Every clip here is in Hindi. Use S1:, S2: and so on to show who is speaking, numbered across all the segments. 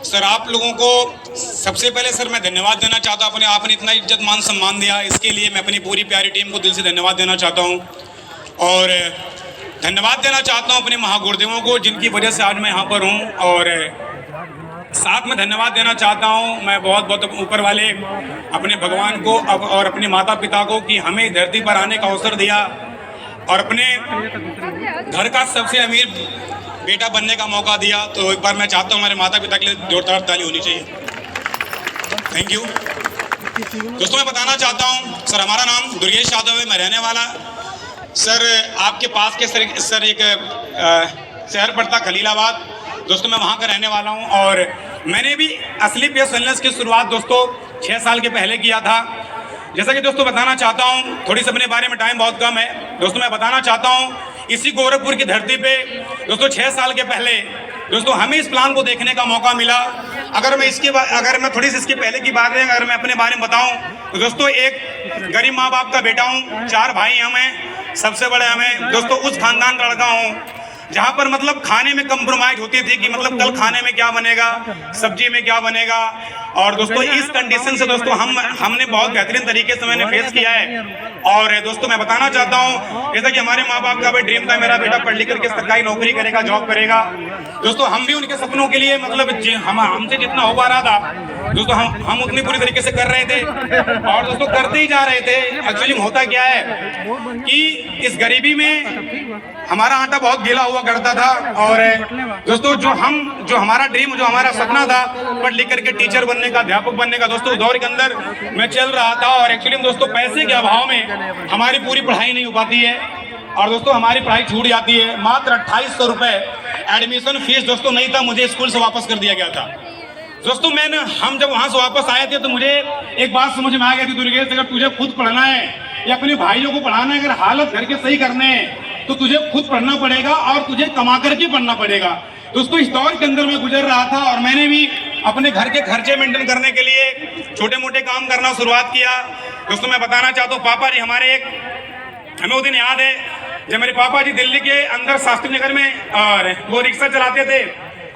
S1: सर आप लोगों को सबसे पहले सर मैं धन्यवाद देना चाहता हूँ। आपने इतना इज्जत मान सम्मान दिया, इसके लिए मैं अपनी पूरी प्यारी टीम को दिल से धन्यवाद देना चाहता हूँ। और धन्यवाद देना चाहता हूँ अपने महागुरुदेवों को, जिनकी वजह से आज मैं यहाँ पर हूँ। और साथ में धन्यवाद देना चाहता हूँ मैं बहुत बहुत ऊपर वाले अपने भगवान को और अपने माता पिता को कि हमें धरती पर आने का अवसर दिया और अपने घर का सबसे अमीर बेटा बनने का मौका दिया। तो एक बार मैं चाहता हूँ हमारे माता पिता के लिए जोरदार ताली होनी चाहिए। Thank you. दोस्तों मैं बताना चाहता हूँ सर, हमारा नाम दुर्गेश यादव है, मैं रहने वाला सर आपके पास के सर एक शहर पड़ता खलीलाबाद। दोस्तों मैं वहाँ का रहने वाला हूँ और मैंने भी असली पेस वेलनेस की शुरुआत दोस्तों 6 साल के पहले किया था। जैसा कि दोस्तों बताना चाहता हूँ, थोड़ी सी अपने बारे में, टाइम बहुत कम है दोस्तों, मैं बताना चाहता हूँ इसी गोरखपुर की धरती पे दोस्तों 6 साल के पहले दोस्तों हमें इस प्लान को देखने का मौका मिला। अगर मैं थोड़ी सी इसके पहले की बात है, अगर मैं अपने बारे में बताऊं तो दोस्तों एक गरीब माँ बाप का बेटा हूं, 4 भाई हमें, सबसे बड़े हमें दोस्तों उस खानदान का लड़का हूं जहां पर मतलब खाने में कंप्रोमाइज होती थी कि मतलब कल खाने में क्या बनेगा, सब्जी में क्या बनेगा। और दोस्तों इस कंडीशन से दोस्तों हमने बहुत बेहतरीन तरीके से मैंने फेस किया है। और दोस्तों मैं बताना चाहता हूं जैसा कि हमारे माँ बाप का भी ड्रीम था मेरा बेटा पढ़ लिख करके सरकारी नौकरी करेगा, जॉब करेगा। दोस्तों हम भी उनके सपनों के लिए मतलब हमसे जितना हो पा रहा था दोस्तों हम उतनी पूरी तरीके से कर रहे थे और दोस्तों करते ही जा रहे थे। एक्चुअली होता क्या है कि इस गरीबी में हमारा आटा बहुत गीला हुआ करता था। और दोस्तों जो हमारा ड्रीम, जो हमारा सपना था पढ़ लिख करके टीचर बनने का, अध्यापक बनने का, दोस्तों उस दौर के अंदर मैं चल रहा था। और एक्चुअली दोस्तों पैसे के अभाव में हमारी पूरी पढ़ाई नहीं हो पाती है और दोस्तों हमारी पढ़ाई छूट जाती है। मात्र 2800 रुपए एडमिशन फीस दोस्तों नहीं था, मुझे स्कूल से वापस कर दिया गया था। दोस्तों हम जब वहां से वापस आए थे तो मुझे एक बात समझ में आ गई थी, दुर्गेश अगर तुझे खुद पढ़ना है या अपने भाइयों को पढ़ाना है, अगर हालत घर के सही करने हैं तो तुझे खुद पढ़ना पड़ेगा और तुझे कमा करके पढ़ना पड़ेगा। दोस्तों इस दौर के अंदर मैं गुजर रहा था और मैंने भी अपने घर के खर्चे मेंटेन करने के लिए छोटे मोटे काम करना शुरुआत किया। दोस्तों मैं बताना चाहता हूँ पापा जी हमारे हमें वो दिन याद है जब मेरे पापा जी दिल्ली के अंदर शास्त्री नगर में और वो रिक्शा चलाते थे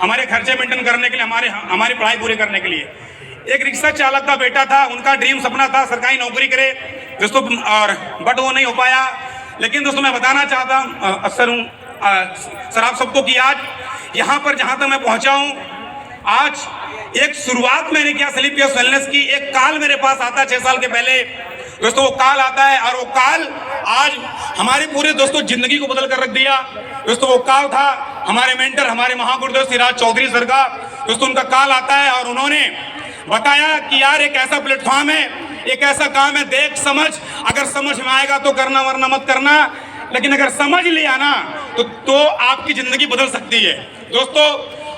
S1: हमारे खर्चे मेंटेन करने के लिए, हमारी पढ़ाई पूरी करने के लिए। एक रिक्शा चालक का बेटा था, उनका ड्रीम सपना था सरकारी नौकरी करे दोस्तों, और बट वो नहीं हो पाया। लेकिन दोस्तों मैं बताना चाहता हूँ सर आप सबको कि आज यहाँ पर जहाँ तक मैं पहुँचा हूँ, आज एक शुरुआत मैंने किया स्लीप पेस वेलनेस की। एक काल मेरे पास आता 6 साल के पहले दोस्तों, वो काल आता है और वो काल आज हमारी पूरे दोस्तों जिंदगी को बदल कर रख दिया। दोस्तों वो काल था हमारे मेंटर, हमारे महागुरुदेव श्री राज चौधरी सर का। दोस्तों उनका काल आता है और उन्होंने बताया कि यार एक ऐसा प्लेटफॉर्म है, एक ऐसा काम है, देख समझ, अगर समझ में आएगा तो करना वरना मत करना, लेकिन अगर समझ लिया ना तो आपकी जिंदगी बदल सकती है। दोस्तों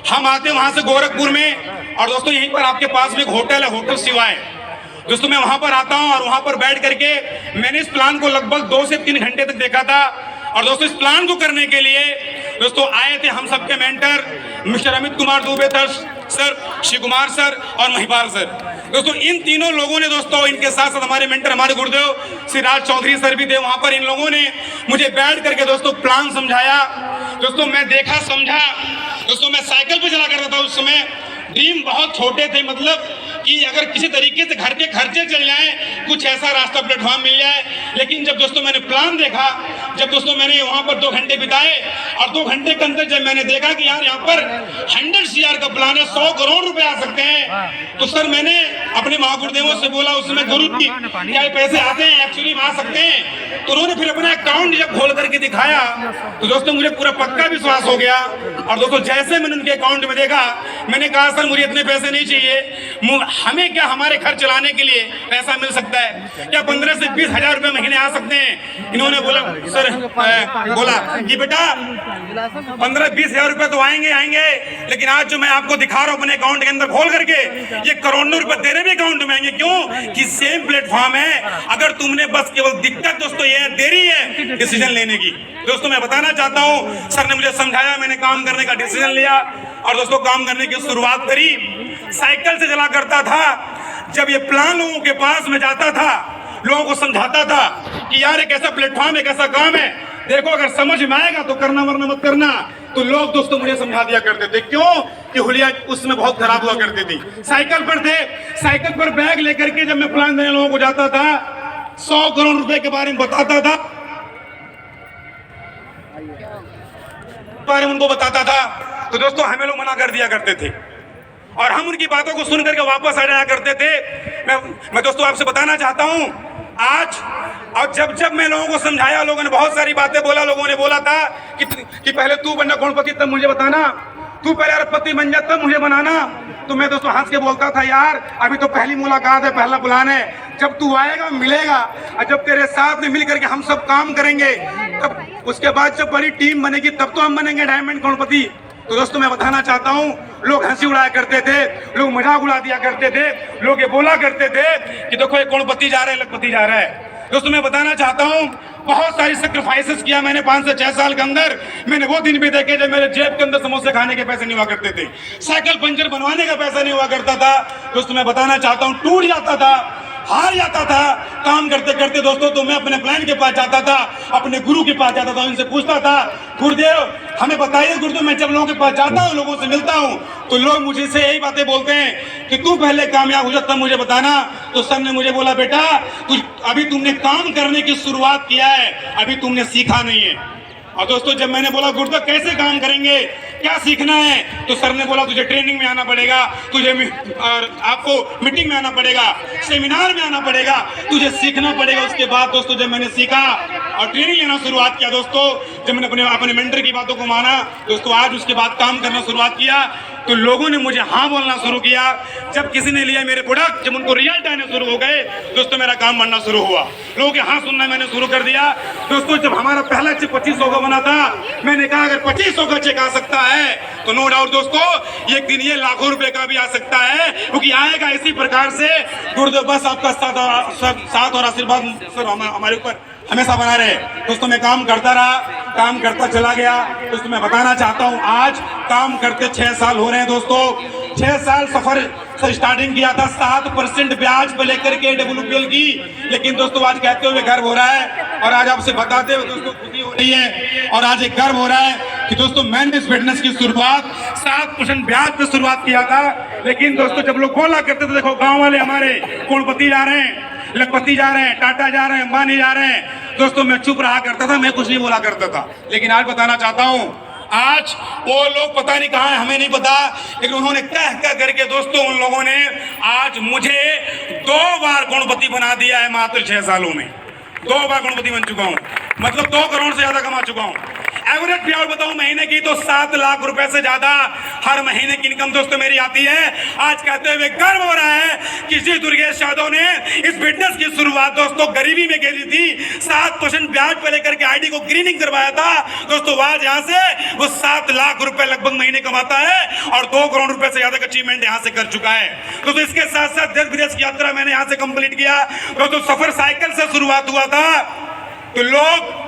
S1: हम आते हैं वहां से गोरखपुर में और दोस्तों यहीं पर आपके पास में एक होटल है, होटल शिवा है। दोस्तों मैं वहां पर आता हूं और वहां पर बैठ करके मैंने इस प्लान को लगभग 2 से 3 घंटे तक देखा था। और दोस्तों इस प्लान को करने के लिए दोस्तों आए थे हम सबके mentor mister Amit Kumar Dubey sir, Shiv Kumar sir और महिपाल सर। दोस्तों इन तीनों लोगों ने दोस्तों, इनके साथ साथ हमारे मेंटर हमारे गुरुदेव श्री राज चौधरी सर भी थे वहां पर। इन लोगों ने मुझे बैठ करके दोस्तों प्लान समझाया। दोस्तों मैं देखा, समझा। दोस्तों मैं साइकिल पे चला करता था उस समय, ड्रीम बहुत छोटे थे, मतलब कि अगर किसी तरीके से घर के खर्चे चल जाए, कुछ ऐसा रास्ता प्लेटफॉर्म मिल जाए। लेकिन जब दोस्तों मैंने प्लान देखा, जब दोस्तों मैंने वहां पर 2 घंटे बिताए और 2 घंटे के अंदर जब मैंने देखा कि यार यहाँ पर 100 CR का प्लान है, 100 करोड़ रुपए आ सकते हैं, तो सर मैंने अपने महागुरुदेवों से बोला उस समय, गुरु जी क्या पैसे आते हैं, एक्चुअली आ सकते हैं? तो उन्होंने फिर अपना अकाउंट जब खोल करके दिखाया तो दोस्तों मुझे पूरा पक्का विश्वास हो गया। और दोस्तों जैसे मैंने उनके अकाउंट में देखा, मैंने कहा सर मुझे इतने पैसे नहीं चाहिए, हमें क्या हमारे घर चलाने के लिए पैसा मिल सकता है क्या? 15 से 20 हजार रुपए महीने आ सकते हैं। इन्होंने बोला सर बोला कि बेटा 15-20 हजार रुपए तो आएंगे, लेकिन आज जो मैं आपको दिखा रहा हूँ अपने अकाउंट के अंदर खोल करके, ये करोड़ों रुपए तेरे भी अकाउंट में आएंगे। क्यों? कि सेम प्लेटफॉर्म है। अगर तुमने बस केवल दिक्कत दोस्तों ये देरी है डिसीजन लेने की। दोस्तों मैं बताना चाहता हूँ सर ने मुझे समझाया, मैंने काम करने का डिसीजन लिया और दोस्तों काम करने की शुरुआत करी। साइकिल से चला करता था, जब ये प्लान लोगों के पास में जाता था, लोगों को समझाता था कि यार एक ऐसा प्लेटफॉर्म, एक ऐसा काम है, देखो अगर समझ में आएगा तो करना वरना मत करना। तो लोग दोस्तों मुझे समझा दिया करते थे। क्यों? कि हुलिया उसमें बहुत खराब हुआ करती थी। साइकिल पर थे, साइकिल पर बैग लेकर के जब मैं प्लान देने लोगों को जाता था, 100 करोड़ रुपए के बारे में बताता था, बारे में उनको बताता था, तो दोस्तों हमें लोग मना कर दिया करते थे और हम उनकी बातों को सुन करके वापस आ जाया करते थे। मैं दोस्तों आपसे बताना चाहता हूं आज, और जब जब मैं लोगों को समझाया, लोगों ने बहुत सारी बातें बोला, लोगों ने बोला था कि पहले तू बनना करोड़पति तब मुझे बताना, तू पहले अरबपति बन जा तब मुझे बनाना। तो मैं दोस्तों हंस के बोलता था, यार अभी तो पहली मुलाकात है, पहला प्लान है, जब तू आएगा मिलेगा और जब तेरे साथ में मिल करके हम सब काम करेंगे, तब उसके बाद जब बड़ी टीम बनेगी तब तो हम बनेंगे डायमंड करोड़पति। तो दोस्तों मैं बताना चाहता हूं, लोग हंसी उड़ाया करते थे, लोग मजाक उड़ा दिया करते थे, लोग ये बोला करते थे कि देखो ये करोड़पति जा रहा है, लखपति जा रहा है। दोस्तों मैं बताना चाहता हूं, बहुत सारी सेक्रीफाइसेस किया मैंने 5 से 6 साल के अंदर। मैंने वो दिन भी देखे जब मेरे जेब के अंदर समोसे खाने के पैसे नहीं हुआ करते थे, साइकिल पंचर बनवाने का पैसा नहीं हुआ करता था। दोस्तों मैं बताना चाहता हूं, टूट जाता था, हार जाता था काम करते करते दोस्तों, तो मैं अपने प्लान के पास जाता था, अपने गुरु के पास जाता था, उनसे पूछता था, गुरुदेव हमें बताइए गुरुदेव, मैं जब लोगों के पास जाता हूँ, लोगों से मिलता हूँ, तो लोग मुझे से यही बातें बोलते हैं कि तू पहले कामयाब हो जा तब मुझे बताना। तो सर ने मुझे बोला, बेटा अभी तुमने काम करने की शुरुआत किया है, अभी तुमने सीखा नहीं है। और दोस्तों जब मैंने बोला गुरुदेव कैसे काम करेंगे, क्या सीखना है, तो सर ने बोला तुझे ट्रेनिंग में आना पड़ेगा, तुझे और आपको मीटिंग में आना पड़ेगा, सेमिनार में आना पड़ेगा, तुझे सीखना पड़ेगा। उसके बाद दोस्तों जब मैंने सीखा और ट्रेनिंग लेना शुरुआत किया, दोस्तों जब मैंने अपने मेंटर की बातों को माना, दोस्तों आज उसके बाद काम करना शुरुआत किया, तो लोगों ने मुझे हाँ बोलना शुरू किया। जब किसी ने लिया मेरे प्रोडक्ट, जब उनको रिजल्ट आने शुरू हो गए, दोस्तों मेरा काम बनना शुरू हुआ, लोगों के हाँ सुनना मैंने शुरू कर दिया। दोस्तों जब हमारा पहला चेक 2500 का बना था, मैंने कहा अगर 2500 का चेक आ सकता है तो नो डाउट दोस्तों एक दिन ये लाखों रुपए का भी आ सकता है, क्योंकि आएगा इसी प्रकार से। गुरुदेव बस आपका साथ और आशीर्वाद सर हमारे ऊपर हमेशा बना रहे। दोस्तों मैं काम करता रहा, काम करता चला गया। दोस्तों मैं बताना चाहता हूं आज काम करते 6 साल हो रहे हैं दोस्तों। 6 साल सफर से स्टार्टिंग किया था 7% ब्याज पे लेकर के WPL की, लेकिन दोस्तों आज कहते हुए गर्व हो रहा है और आज आपसे बताते हुए दोस्तों खुशी हो रही है और आज एक गर्व हो रहा है कि दोस्तों मैंने इस बिजनेस की शुरुआत 7% ब्याज पे शुरुआत किया था। लेकिन दोस्तों जब लोग बोला करते थे देखो गाँव वाले हमारे करोड़पति जा रहे हैं, लखपति जा रहे हैं, टाटा जा रहे हैं, अंबानी जा रहे हैं, दोस्तों मैं चुप रहा करता था, मैं कुछ नहीं बोला करता था। लेकिन आज बताना चाहता हूं, आज वो लोग पता नहीं कहां है, हमें नहीं पता, लेकिन उन्होंने कह करके दोस्तों उन लोगों ने आज मुझे 2 बार करोड़पति बना दिया है मात्र 6 सालों में। 2 बार करोड़पति बन चुका हूं, मतलब 2 करोड़ से ज्यादा कमा चुका हूं। एवरेज पे और बताऊं महीने की तो 7 लाख रुपए से ज्यादा हर महीने की इनकम दोस्तों मेरी आती है। आज कहते हुए गर्व हो रहा है कि श्री दुर्गेश यादव ने इस बिजनेस की शुरुआत दोस्तों गरीबी में की थी, 7% ब्याज पे लेकर के आईडी को ग्रीनिंग करवाया था दोस्तों। आज यहाँ से वो 7 लाख रुपए लगभग महीने कमाता है और 2 करोड़ रुपए से ज्यादा का अचीवमेंट यहाँ से कर चुका है। तो इसके साथ साथ देश विदेश की यात्रा मैंने यहाँ से कंप्लीट किया। दोस्तों सफर साइकिल से शुरुआत हुआ था, तो लोग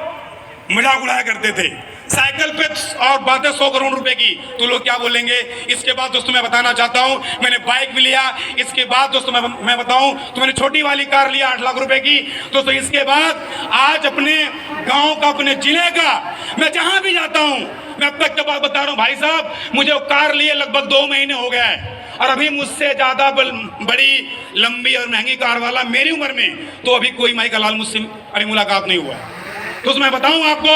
S1: मजाक उड़ाया करते थे साइकिल पे और बातें 100 करोड़ रुपए की, तो लोग क्या बोलेंगे। इसके बाद दोस्तों मैं बताना चाहता हूं मैंने बाइक भी लिया। इसके बाद दोस्तों मैं बताऊं तो मैंने छोटी वाली कार लिया 8 लाख रुपए की। दोस्तों इसके बाद आज अपने गांव का, अपने जिले का, मैं जहां भी जाता हूं मैं अब तक के बाद बता रहा हूं भाई साहब, मुझे वो कार लिए लगभग 2 महीने हो गए हैं और अभी मुझसे ज्यादा बड़ी लंबी और महंगी कार वाला मेरी उम्र में तो अभी कोई माई का लाल मुझसे अभी मुलाकात नहीं हुआ। तो मैं बताऊं आपको,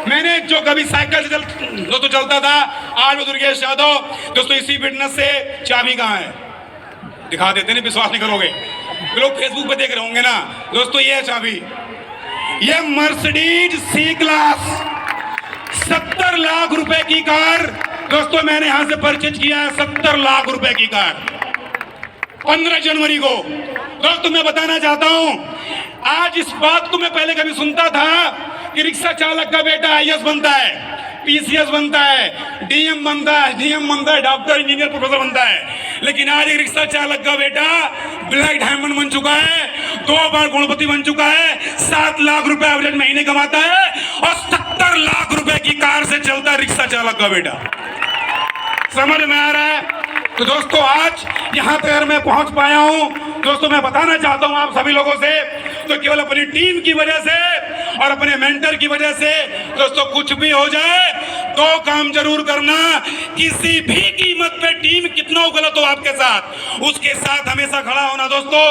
S1: मैंने जो कभी साइकिल से दोस्तों चलता था, आज वो दुर्गेश यादव दोस्तों इसी बिजनेस से। चाबी कहाँ है दिखा देते नहीं, विश्वास नहीं करोगे, लोग फेसबुक पे देख रहे होंगे ना दोस्तों, ये है चाबी। ये मर्सिडीज C क्लास 70 लाख रुपए की कार दोस्तों मैंने यहां से परचेज किया है। 70 लाख रुपए की कार 15 जनवरी को। दोस्तों मैं बताना चाहता हूं, आज इस बात को मैं पहले कभी सुनता था कि रिक्शा चालक का बेटा IAS बनता है, PCS बनता है, DM बनता है, डॉक्टर, इंजीनियर, प्रोफेसर बनता है, लेकिन आज एक रिक्शा चालक का बेटा ब्लैक डायमंड बन चुका है, 2 बार करोड़पति बन चुका है, 7 लाख रुपए एवरेज महीने कमाता है और 70 लाख रुपए की कार से चलता है रिक्शा चालक का बेटा। समझ में आ रहा है? तो दोस्तों आज यहाँ पर मैं पहुंच पाया हूं। दोस्तों मैं बताना चाहता हूं आप सभी लोगों से, तो केवल अपनी टीम की वजह से और अपने मेंटर की वजह से दोस्तों कुछ भी हो जाए,
S2: दो काम जरूर करना, किसी भी कीमत पे टीम कितना गलत हो आपके साथ, उसके साथ हमेशा खड़ा होना दोस्तों,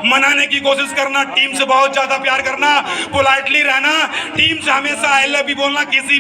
S2: मनाने की कोशिश करना, टीम से बहुत ज्यादा प्यार करना, पोलाइटली रहना, टीम से हमेशा आई लव यू बोलना, किसी भी